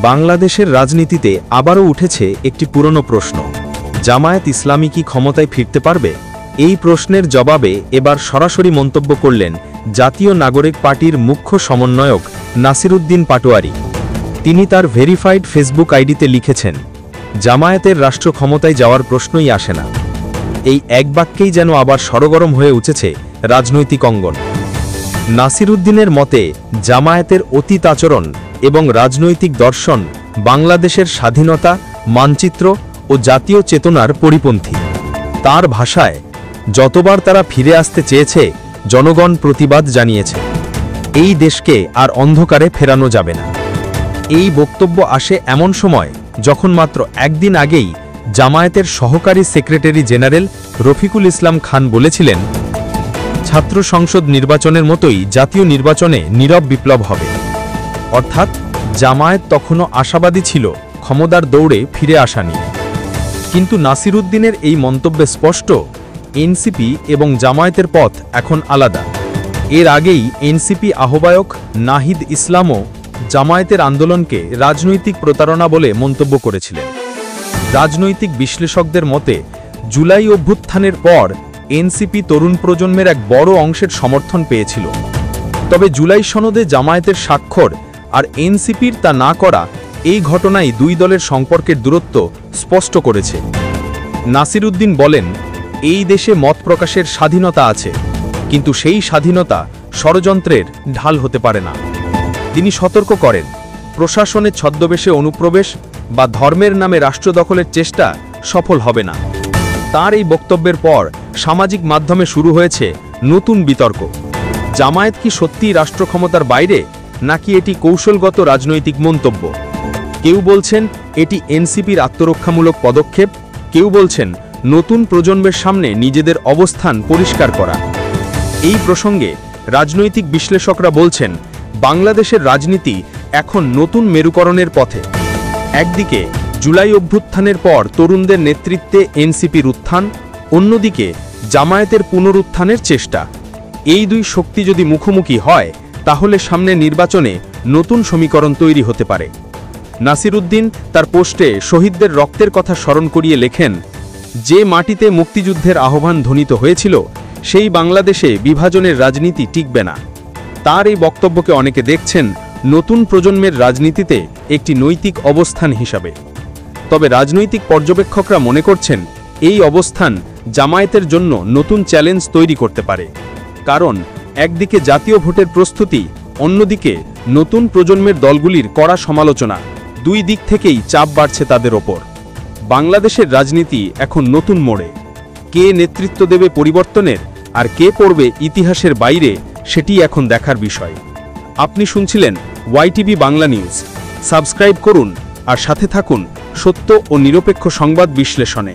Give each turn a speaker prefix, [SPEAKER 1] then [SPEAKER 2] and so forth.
[SPEAKER 1] বাংলাদেশের রাজনীতিতে আবারও উঠেছে একটি পুরনো প্রশ্ন, জামায়াত ইসলামী কি ক্ষমতায় ফিরতে পারবে? এই প্রশ্নের জবাবে এবার সরাসরি মন্তব্য করলেন জাতীয় নাগরিক পার্টির মুখ্য সমন্বয়ক নাসিরউদ্দিন পাটোয়ারী। তিনি তার ভেরিফাইড ফেসবুক আইডিতে লিখেছেন, জামায়াতের রাষ্ট্র ক্ষমতায় যাওয়ার প্রশ্নই আসে না। এই এক বাক্যেই যেন আবার সরগরম হয়ে উঠেছে রাজনৈতিক অঙ্গন। নাসিরউদ্দিনের মতে জামায়াতের অতীত আচরণ এবং রাজনৈতিক দর্শন বাংলাদেশের স্বাধীনতা, মানচিত্র ও জাতীয় চেতনার পরিপন্থী। তার ভাষায়, যতবার তারা ফিরে আসতে চেয়েছে জনগণ প্রতিবাদ জানিয়েছে। এই দেশকে আর অন্ধকারে ফেরানো যাবে না। এই বক্তব্য আসে এমন সময় যখন মাত্র একদিন আগেই জামায়াতের সহকারী সেক্রেটারি জেনারেল রফিকুল ইসলাম খান বলেছিলেন, ছাত্র সংসদ নির্বাচনের মতোই জাতীয় নির্বাচনে নীরব বিপ্লব হবে। অর্থাৎ জামায়াত তখনও আশাবাদী ছিল ক্ষমতার দৌড়ে ফিরে আসা নিয়ে। কিন্তু নাসিরউদ্দিনের এই মন্তব্যে স্পষ্ট, এনসিপি এবং জামায়াতের পথ এখন আলাদা। এর আগেই এনসিপি আহ্বায়ক নাহিদ ইসলামও জামায়াতের আন্দোলনকে রাজনৈতিক প্রতারণা বলে মন্তব্য করেছিলেন। রাজনৈতিক বিশ্লেষকদের মতে, জুলাই অভ্যুত্থানের পর এনসিপি তরুণ প্রজন্মের এক বড় অংশের সমর্থন পেয়েছিল। তবে জুলাই সনদে জামায়াতের স্বাক্ষর আর এনসিপির তা না করা, এই ঘটনাই দুই দলের সম্পর্কের দূরত্ব স্পষ্ট করেছে। নাসিরউদ্দিন বলেন, এই দেশে মত প্রকাশের স্বাধীনতা আছে, কিন্তু সেই স্বাধীনতা ষড়যন্ত্রের ঢাল হতে পারে না। তিনি সতর্ক করেন, প্রশাসনের ছদ্মবেশে অনুপ্রবেশ বা ধর্মের নামে রাষ্ট্র দখলের চেষ্টা সফল হবে না। তার এই বক্তব্যের পর সামাজিক মাধ্যমে শুরু হয়েছে নতুন বিতর্ক। জামায়াত কি সত্যিই রাষ্ট্র ক্ষমতার বাইরে, নাকি এটি কৌশলগত রাজনৈতিক মন্তব্য? কেউ বলছেন এটি এনসিপির আত্মরক্ষামূলক পদক্ষেপ, কেউ বলছেন নতুন প্রজন্মের সামনে নিজেদের অবস্থান পরিষ্কার করা। এই প্রসঙ্গে রাজনৈতিক বিশ্লেষকরা বলছেন, বাংলাদেশের রাজনীতি এখন নতুন মেরুকরণের পথে। একদিকে জুলাই অভ্যুত্থানের পর তরুণদের নেতৃত্বে এনসিপির উত্থান, অন্যদিকে জামায়াতের পুনরুত্থানের চেষ্টা। এই দুই শক্তি যদি মুখোমুখি হয়, তাহলে সামনে নির্বাচনে নতুন সমীকরণ তৈরি হতে পারে। নাসিরউদ্দিন তার পোস্টে শহীদদের রক্তের কথা স্মরণ করিয়ে লেখেন, যে মাটিতে মুক্তিযুদ্ধের আহ্বান ধ্বনিত হয়েছিল, সেই বাংলাদেশে বিভাজনের রাজনীতি টিকবে না। তার এই বক্তব্যকে অনেকে দেখছেন নতুন প্রজন্মের রাজনীতিতে একটি নৈতিক অবস্থান হিসাবে। তবে রাজনৈতিক পর্যবেক্ষকরা মনে করছেন, এই অবস্থান জামায়াতের জন্য নতুন চ্যালেঞ্জ তৈরি করতে পারে। কারণ একদিকে জাতীয় ভোটের প্রস্তুতি, অন্যদিকে নতুন প্রজন্মের দলগুলির কড়া সমালোচনা, দুই দিক থেকেই চাপ বাড়ছে তাদের ওপর। বাংলাদেশের রাজনীতি এখন নতুন মোড়ে। কে নেতৃত্ব দেবে পরিবর্তনের, আর কে পড়বে ইতিহাসের বাইরে, সেটি এখন দেখার বিষয়। আপনি শুনছিলেন ওয়াইটিভি বাংলা নিউজ। সাবস্ক্রাইব করুন আর সাথে থাকুন সত্য ও নিরপেক্ষ সংবাদ বিশ্লেষণে।